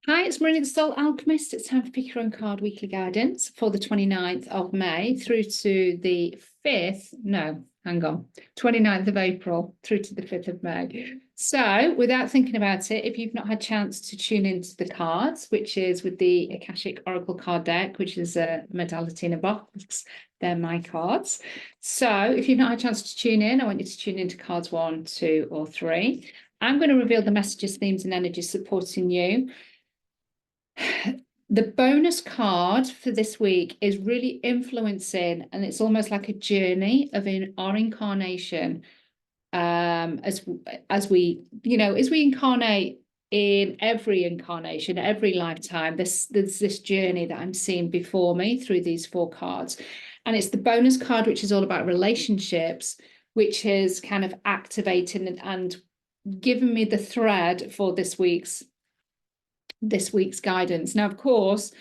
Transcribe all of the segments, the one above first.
Hi, it's Marina the Soul Alchemist. It's time for Pick Your Own Card Weekly Guidance for the 29th of May through to the 5th, no, hang on, 29th of April through to the 5th of May. So without thinking about it, if you've not had a chance to tune into the cards, which is with the Akashic Oracle card deck, which is a modality in a box, they're my cards. So if you've not had a chance to tune in, I want you to tune into cards 1, 2, or 3. I'm going to reveal the messages, themes, and energies supporting you. The bonus card for this week is really influencing, and it's almost like a journey of our incarnation. As we incarnate in every incarnation, every lifetime, there's this journey that I'm seeing before me through these 4 cards. And it's the bonus card, which is all about relationships, which is kind of activating and given me the thread for this week's guidance. Now, of course,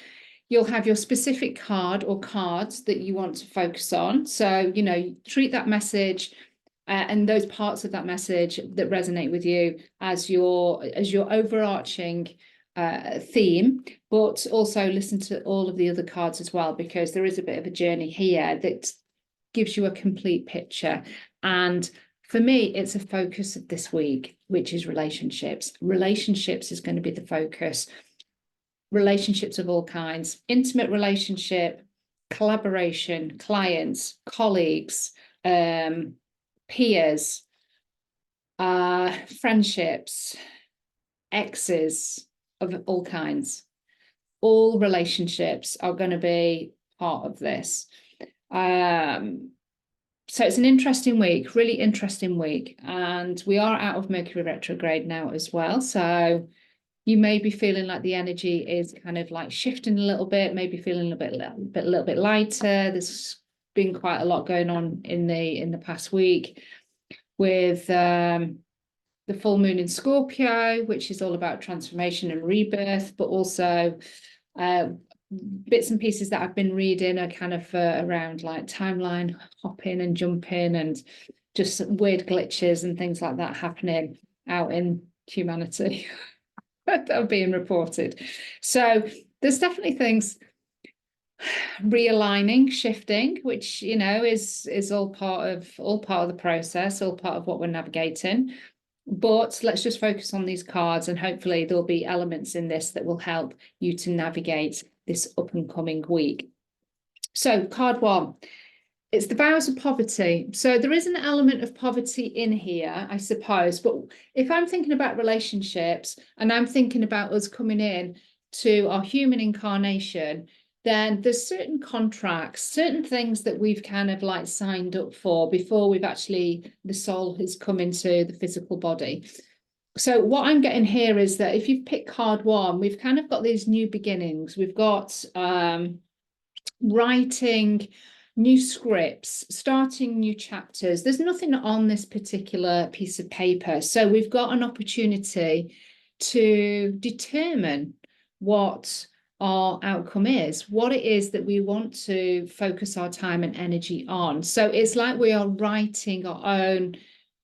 you'll have your specific card or cards that you want to focus on. So, treat that message and those parts of that message that resonate with you as your overarching theme, but also listen to all of the other cards as well, because there is a bit of a journey here that gives you a complete picture. And for me, it's a focus of this week, which is relationships. Relationships is going to be the focus. Relationships of all kinds, intimate relationship, collaboration, clients, colleagues, peers, friendships, exes of all kinds. All relationships are going to be part of this. So it's an interesting week, really interesting week. And we are out of Mercury retrograde now as well. So you may be feeling like the energy is kind of like shifting a little bit, maybe feeling a little bit lighter. There's been quite a lot going on in the past week with the full moon in Scorpio, which is all about transformation and rebirth, but also bits and pieces that I've been reading are kind of around like timeline hopping and jumping and just weird glitches and things like that happening out in humanity that are being reported. So there's definitely things realigning, shifting, which is all part of the process, all part of what we're navigating. But let's just focus on these cards, and hopefully there'll be elements in this that will help you to navigate this up and coming week. So card 1, it's the vows of poverty. So there is an element of poverty in here, I suppose. But if I'm thinking about relationships and I'm thinking about us coming in to our human incarnation, then there's certain contracts, certain things that we've kind of like signed up for before the soul has come into the physical body. So what I'm getting here is that if you've picked card 1, we've kind of got these new beginnings. We've got writing new scripts, starting new chapters. There's nothing on this particular piece of paper. So we've got an opportunity to determine what our outcome is, what it is that we want to focus our time and energy on. So it's like we are writing our own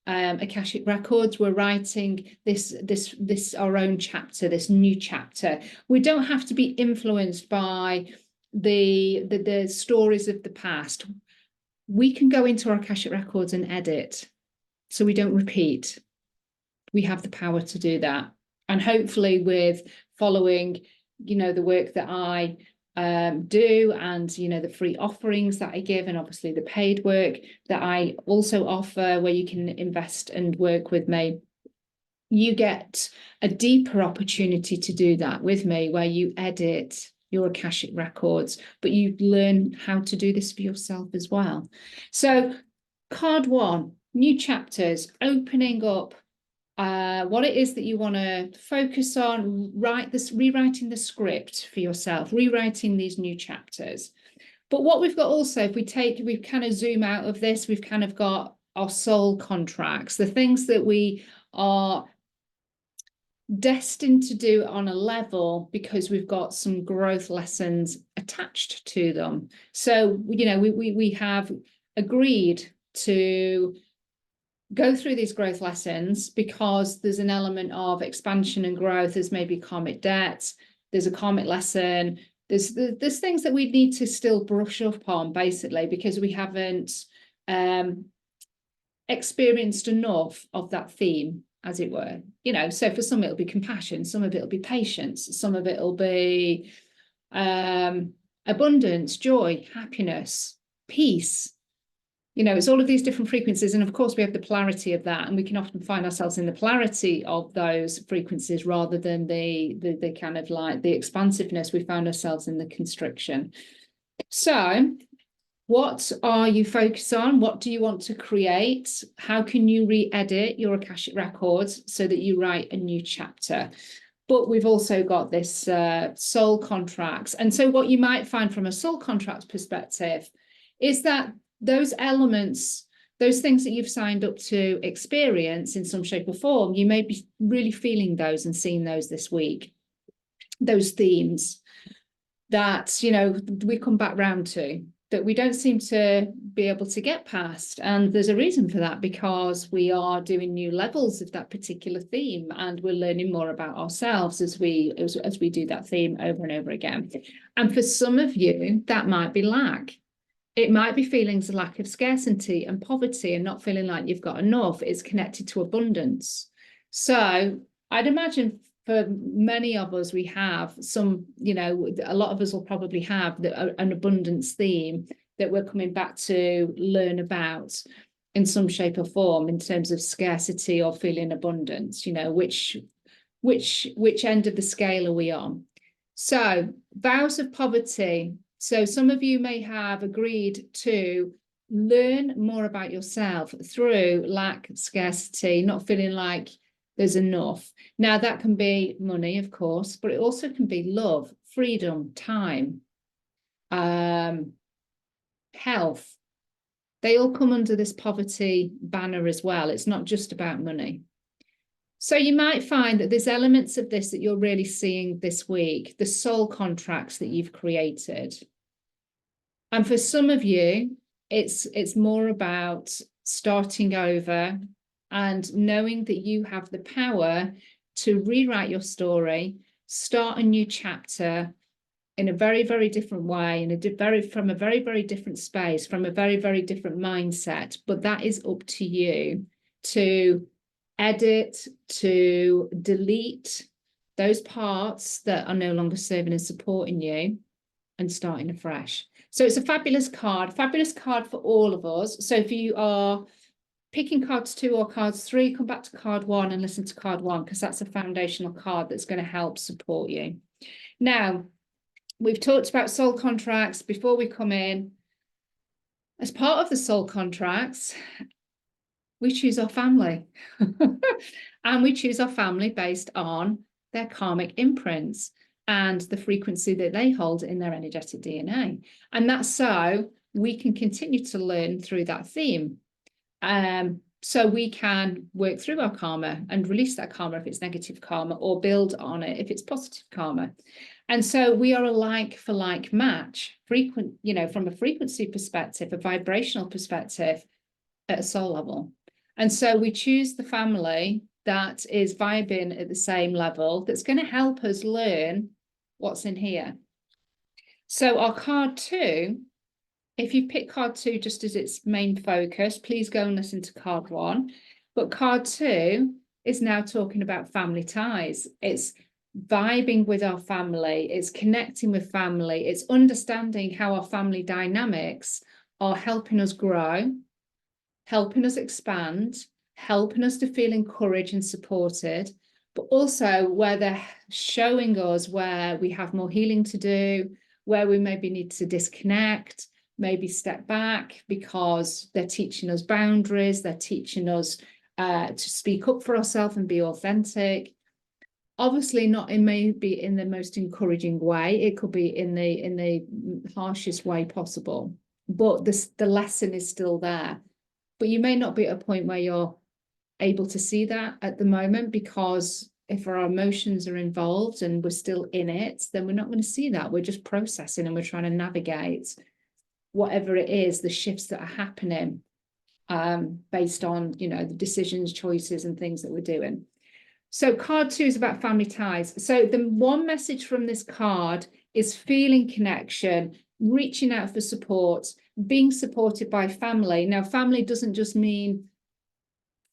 Akashic records. We're writing this our own chapter, this new chapter. We don't have to be influenced by the stories of the past. We can go into our Akashic records and edit so we don't repeat. We have the power to do that. And hopefully with following the work that I do, and the free offerings that I give, and obviously the paid work that I also offer where you can invest and work with me, you get a deeper opportunity to do that with me, where you edit your Akashic records, but you learn how to do this for yourself as well. So card 1, new chapters, opening up what it is that you want to focus on, rewriting the script for yourself, rewriting these new chapters. But what we've got also, if we kind of zoom out of this, we've kind of got our soul contracts, the things that we are destined to do on a level because we've got some growth lessons attached to them. So, we have agreed to go through these growth lessons because there's an element of expansion and growth. There's maybe karmic debt, there's a karmic lesson, there's things that we need to still brush up on, basically, because we haven't experienced enough of that theme, as it were. You know, so for some it'll be compassion, some of it'll be patience, some of it'll be abundance, joy, happiness, peace. You know, it's all of these different frequencies. And of course, we have the polarity of that. And we can often find ourselves in the polarity of those frequencies rather than the kind of like the expansiveness we found ourselves in the constriction. So what are you focused on? What do you want to create? How can you re-edit your Akashic records so that you write a new chapter? But we've also got this soul contracts. And so what you might find from a soul contracts perspective is that those elements, those things that you've signed up to experience in some shape or form, you may be really feeling those and seeing those this week, those themes that, you know, we come back round to, that we don't seem to be able to get past. And there's a reason for that, because we are doing new levels of that particular theme, and we're learning more about ourselves as we do that theme over and over again. And for some of you, that might be lack. It might be feelings of lack of scarcity and poverty and not feeling like you've got enough. It's connected to abundance. So I'd imagine for many of us, we have some, you know, a lot of us will probably have an abundance theme that we're coming back to learn about in some shape or form in terms of scarcity or feeling abundance, you know, which end of the scale are we on? So vows of poverty. So some of you may have agreed to learn more about yourself through lack, scarcity, not feeling like there's enough. Now, that can be money, of course, but it also can be love, freedom, time, health. They all come under this poverty banner as well. It's not just about money. So you might find that there's elements of this that you're really seeing this week, the soul contracts that you've created. And for some of you, it's more about starting over and knowing that you have the power to rewrite your story, start a new chapter in a very, very different way, from a very, very different space, from a very, very different mindset. But that is up to you to edit, to delete those parts that are no longer serving and supporting you, and starting afresh. So it's a fabulous card for all of us. So if you are picking cards 2 or cards 3, come back to card 1 and listen to card 1, because that's a foundational card that's going to help support you. Now, we've talked about soul contracts before we come in. As part of the soul contracts, we choose our family. And we choose our family based on their karmic imprints and the frequency that they hold in their energetic DNA. And that's so we can continue to learn through that theme. So we can work through our karma and release that karma if it's negative karma, or build on it if it's positive karma. And so we are a like for like match, you know, from a frequency perspective, a vibrational perspective, at a soul level. And so we choose the family that is vibing at the same level, that's going to help us learn what's in here. So our card 2, if you pick card 2 just as its main focus, please go and listen to card 1. But card 2 is now talking about family ties. It's vibing with our family. It's connecting with family. It's understanding how our family dynamics are helping us grow, helping us expand, helping us to feel encouraged and supported, but also where they're showing us where we have more healing to do, where we maybe need to disconnect, maybe step back, because they're teaching us boundaries, they're teaching us to speak up for ourselves and be authentic. Obviously not maybe in the most encouraging way, it could be in the harshest way possible, but the lesson is still there. But you may not be at a point where you're able to see that at the moment, because if our emotions are involved and we're still in it, then we're not going to see that. We're just processing and we're trying to navigate whatever it is, the shifts that are happening. based on, you know, the decisions, choices, and things that we're doing. So card 2 is about family ties. So the one message from this card is feeling connection, reaching out for support, being supported by family. Now, family doesn't just mean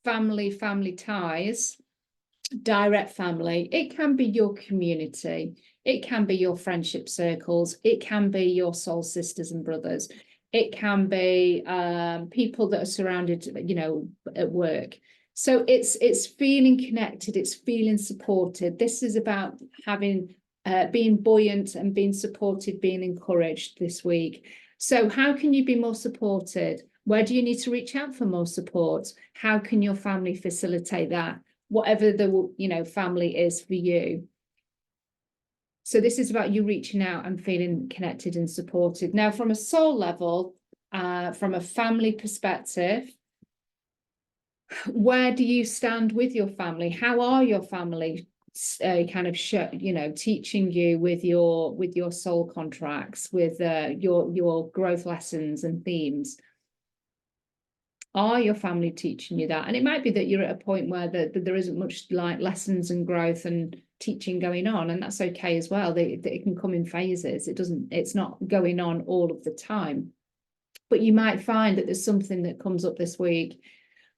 family ties, direct family. It can be your community. It can be your friendship circles. It can be your soul sisters and brothers. It can be people that are surrounded, you know, at work. So it's feeling connected. It's feeling supported. This is about having being buoyant and being supported, being encouraged this week. So how can you be more supported? Where do you need to reach out for more support? How can your family facilitate that? Whatever the, you know, family is for you. So this is about you reaching out and feeling connected and supported. Now, from a soul level, from a family perspective, where do you stand with your family? How are your family kind of you know, teaching you with your soul contracts, with your growth lessons and themes? Are your family teaching you that? And it might be that you're at a point where there isn't much like lessons and growth and teaching going on, and that's okay as well. It can come in phases. It's not going on all of the time. But you might find that there's something that comes up this week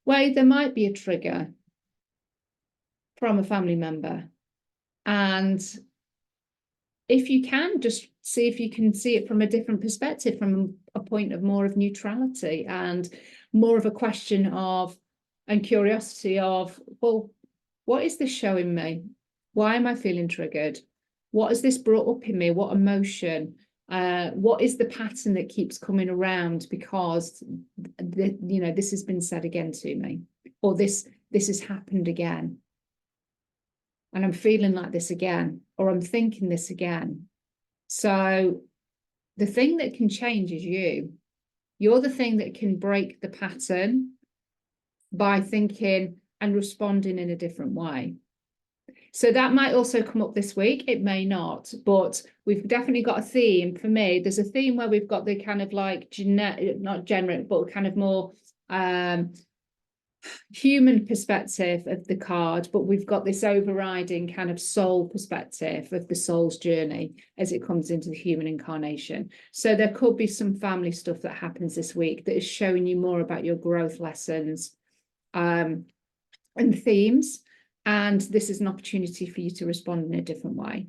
where there might be a trigger from a family member. And if you can, just see if you can see it from a different perspective, from a point of more of neutrality and more of a question of, and curiosity of, well, what is this showing me? Why am I feeling triggered? What has this brought up in me? What emotion? What is the pattern that keeps coming around because you know, this has been said again to me, or this has happened again, and I'm feeling like this again, or I'm thinking this again. So the thing that can change is you. You're the thing that can break the pattern by thinking and responding in a different way. So that might also come up this week. It may not, but we've definitely got a theme. For me, there's a theme where we've got the kind of like not generic, but kind of more human perspective of the card, but we've got this overriding kind of soul perspective of the soul's journey as it comes into the human incarnation. So there could be some family stuff that happens this week that is showing you more about your growth lessons and themes. And this is an opportunity for you to respond in a different way.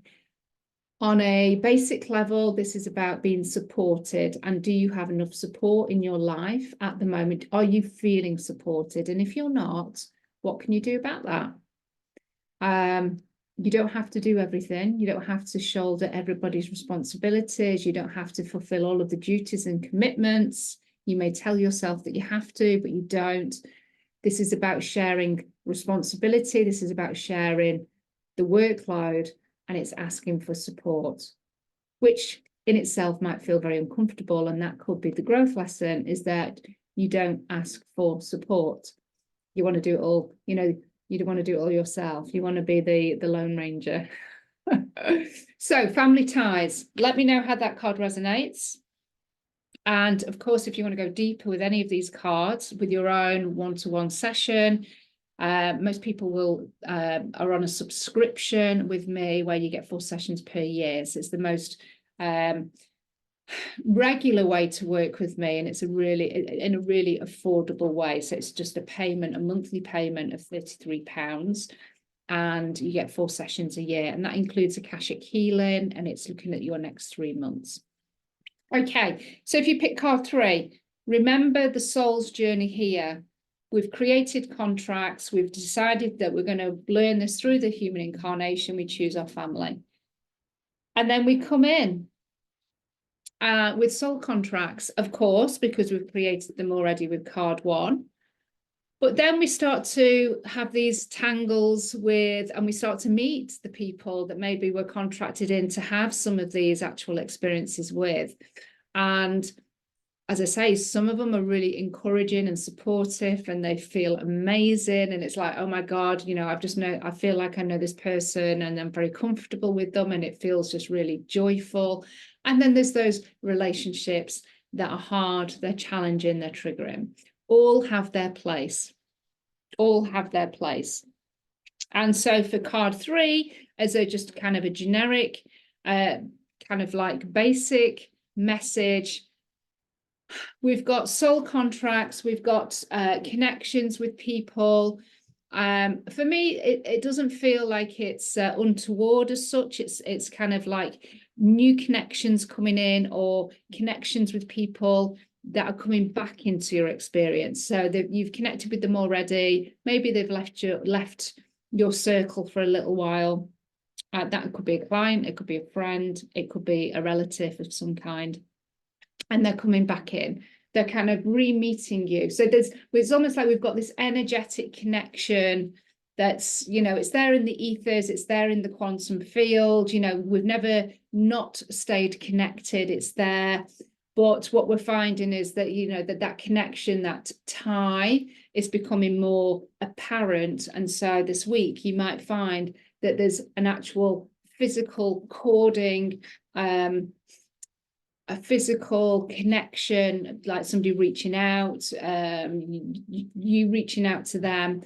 On a basic level, this is about being supported. And do you have enough support in your life at the moment? Are you feeling supported? And if you're not, what can you do about that? You don't have to do everything. You don't have to shoulder everybody's responsibilities. You don't have to fulfill all of the duties and commitments. You may tell yourself that you have to, but you don't. This is about sharing responsibility. This is about sharing the workload, and it's asking for support, which in itself might feel very uncomfortable. And that could be the growth lesson, is that you don't ask for support. You want to do it all, you know, you don't want to do it all yourself. You want to be the Lone Ranger. So family ties, let me know how that card resonates. And of course, if you want to go deeper with any of these cards with your own one-to-one session, most people will are on a subscription with me where you get 4 sessions per year. So it's the most regular way to work with me, and it's in a really affordable way. So it's just a monthly payment of £33, and you get 4 sessions a year, and that includes Akashic healing, and it's looking at your next 3 months. Okay, so if you pick card 3, remember the soul's journey here. We've created contracts. We've decided that we're going to learn this through the human incarnation. We choose our family. And then we come in with soul contracts, of course, because we've created them already with card 1. But then we start to have these tangles with, and we start to meet the people that maybe we're contracted in to have some of these actual experiences with. And as I say, some of them are really encouraging and supportive, and they feel amazing. And it's like, oh my God, you know, I feel like I know this person, and I'm very comfortable with them, and it feels just really joyful. And then there's those relationships that are hard, they're challenging, they're triggering. all have their place. All have their place. And so for card 3, as a just kind of a generic, kind of like basic message, we've got soul contracts, we've got connections with people. For me, it doesn't feel like it's untoward as such. It's kind of like new connections coming in, or connections with people that are coming back into your experience. So that you've connected with them already. Maybe they've left your circle for a little while. That could be a client, it could be a friend, it could be a relative of some kind, and they're coming back in. They're kind of re-meeting you. So it's almost like we've got this energetic connection that's, you know, it's there in the ethers, it's there in the quantum field. You know, we've never not stayed connected, it's there. But what we're finding is that, you know, that connection, that tie is becoming more apparent. And so this week you might find that there's an actual physical cording, a physical connection, like somebody reaching out, you reaching out to them.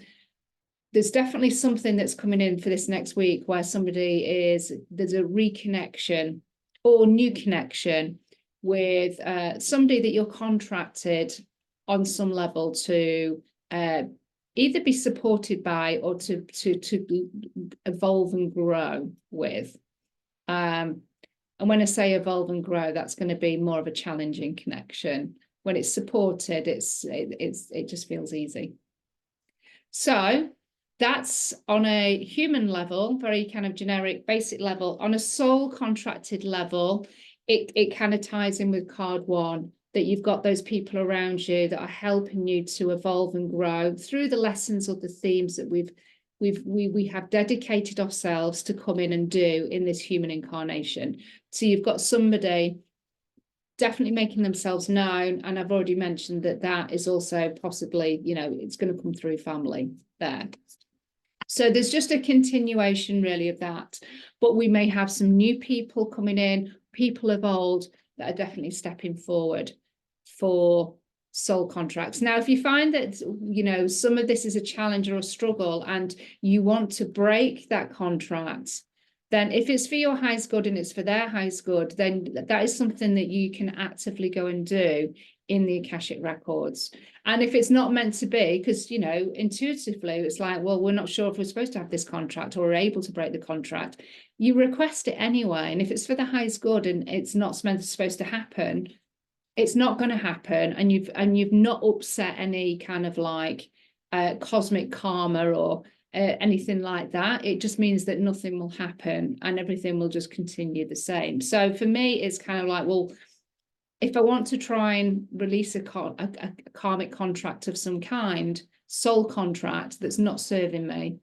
There's definitely something that's coming in for this next week where there's a reconnection or new connection with somebody that you're contracted on some level to either be supported by or to evolve and grow with. And when I say evolve and grow, that's going to be more of a challenging connection. When it's supported, it just feels easy. So that's on a human level, very kind of generic, basic level. On a soul contracted level, it kind of ties in with card 1, that you've got those people around you that are helping you to evolve and grow through the lessons or the themes that we have dedicated ourselves to come in and do in this human incarnation. So you've got somebody definitely making themselves known, and I've already mentioned that is also possibly, you know, it's going to come through family there. So there's just a continuation really of that, but we may have some new people coming in, people of old that are definitely stepping forward for soul contracts. Now, if you find that, you know, some of this is a challenge or a struggle and you want to break that contract, then if it's for your highest good and it's for their highest good, then that is something that you can actively go and do in the Akashic records. And if it's not meant to be, because, you know, intuitively it's like, well, we're not sure if we're supposed to have this contract or we're able to break the contract, you request it anyway. And if it's for the highest good and it's not supposed to happen, it's not going to happen. And you've not upset any kind of like cosmic karma or anything like that. It just means that nothing will happen and everything will just continue the same. So for me, it's kind of like, well, if I want to try and release a karmic contract of some kind, soul contract that's not serving me,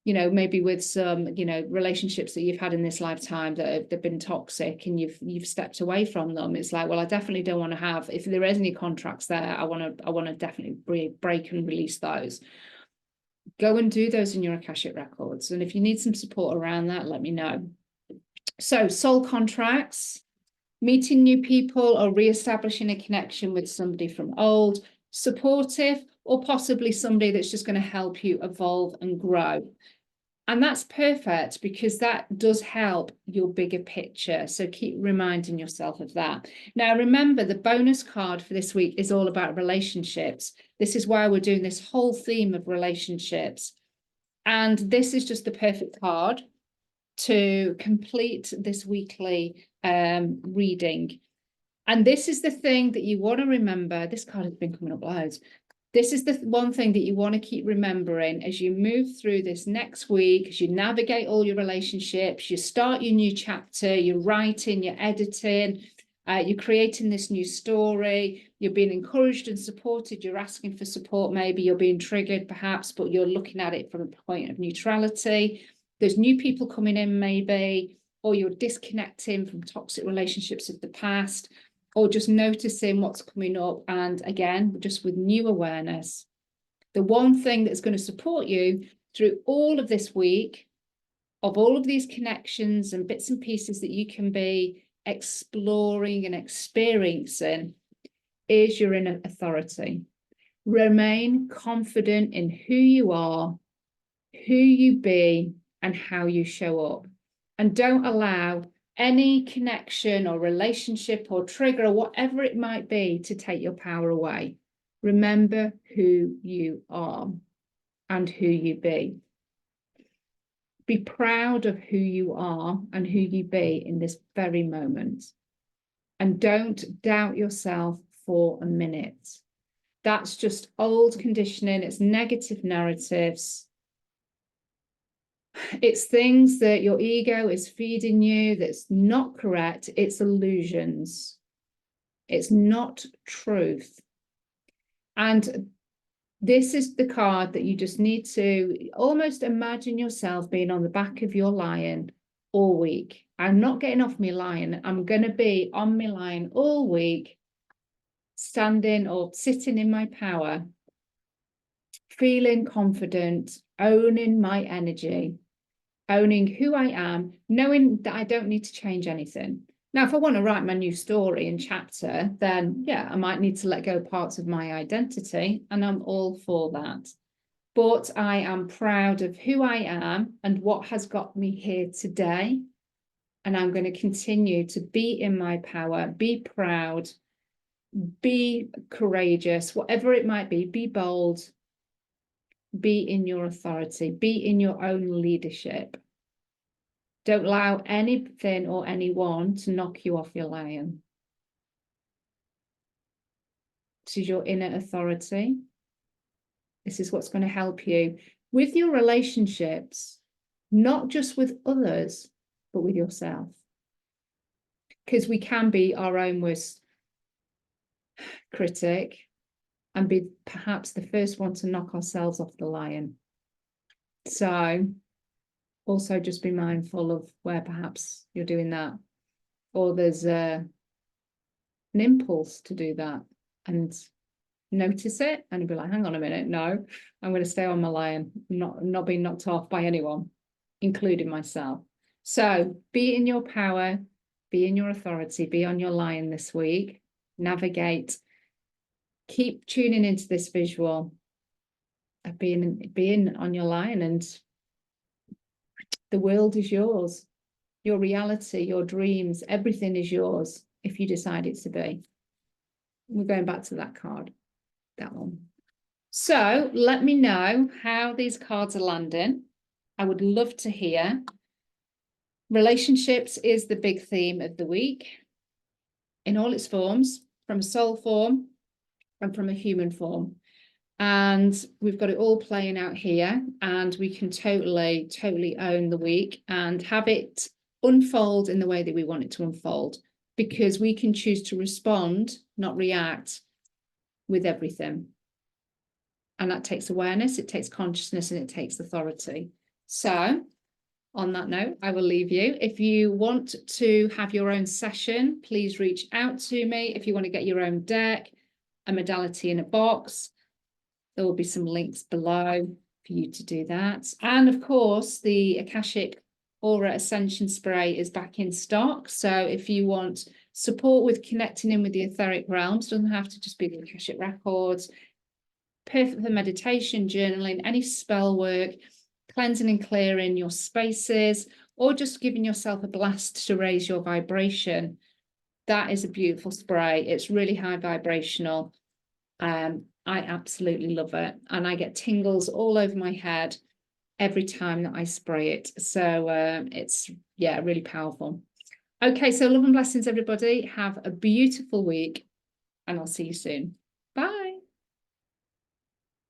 you know, maybe with some, you know, relationships that you've had in this lifetime that have been toxic and you've stepped away from them, it's like, well, I definitely don't want to have, if there is any contracts there, I want to definitely break and release those. Go and do those in your Akashic records. And if you need some support around that, let me know. So soul contracts, meeting new people or re-establishing a connection with somebody from old, supportive, or possibly somebody that's just going to help you evolve and grow. And that's perfect because that does help your bigger picture. So keep reminding yourself of that. Now, remember, the bonus card for this week is all about relationships. This is why we're doing this whole theme of relationships. And this is just the perfect card to complete this weekly reading. And this is the thing that you want to remember. This card has been coming up loads. This is the one thing that you want to keep remembering as you move through this next week, as you navigate all your relationships, you start your new chapter, you're writing, you're editing, you're creating this new story, you're being encouraged and supported, you're asking for support, maybe you're being triggered perhaps, but you're looking at it from a point of neutrality. There's new people coming in maybe, or you're disconnecting from toxic relationships of the past, or just noticing what's coming up. And again, just with new awareness, the one thing that's going to support you through all of this week, of all of these connections and bits and pieces that you can be exploring and experiencing, is your inner authority. Remain confident in who you are, who you be, and how you show up. And don't allow any connection or relationship or trigger or whatever it might be to take your power away. Remember who you are and who you be. Be proud of who you are and who you be in this very moment. And don't doubt yourself for a minute. That's just old conditioning. It's negative narratives. It's things that your ego is feeding you that's not correct. It's illusions. It's not truth. And this is the card that you just need to almost imagine yourself being on the back of your lion all week. I'm not getting off my lion. I'm going to be on my lion all week, standing or sitting in my power, feeling confident, owning my energy, owning who I am, knowing that I don't need to change anything. Now, if I want to write my new story and chapter, then yeah, I might need to let go parts of my identity, and I'm all for that. But I am proud of who I am and what has got me here today. And I'm going to continue to be in my power, be proud, be courageous, whatever it might be bold, be in your authority, be in your own leadership. Don't allow anything or anyone to knock you off your lion. This is your inner authority. This is what's going to help you with your relationships, not just with others, but with yourself. Because we can be our own worst critic and be perhaps the first one to knock ourselves off the lion. So also just be mindful of where perhaps you're doing that, or there's an impulse to do that, and notice it and be like, hang on a minute, no, I'm going to stay on my lion. I'm not being knocked off by anyone, including myself. So be in your power, be in your authority, be on your lion this week, navigate, keep tuning into this visual of being on your lion, and the world is yours. Your reality, your dreams, everything is yours if you decide it to be. We're going back to that card, that one. So let me know how these cards are landing. I would love to hear. Relationships is the big theme of the week in all its forms, from a soul form and from a human form. And we've got it all playing out here, and we can totally own the week and have it unfold in the way that we want it to unfold, because we can choose to respond, not react, with everything. And that takes awareness, it takes consciousness, and it takes authority. So on that note, I will leave you. If you want to have your own session, please reach out to me. If you want to get your own deck, a modality in a box, there will be some links below for you to do that. And of course, the Akashic Aura Ascension Spray is back in stock. So if you want support with connecting in with the etheric realms, doesn't have to just be the Akashic records, perfect for meditation, journaling, any spell work, cleansing and clearing your spaces, or just giving yourself a blast to raise your vibration. That is a beautiful spray. It's really high vibrational. I absolutely love it, and I get tingles all over my head every time that I spray it. So it's, yeah, really powerful. Okay, so love and blessings, everybody. Have a beautiful week, and I'll see you soon.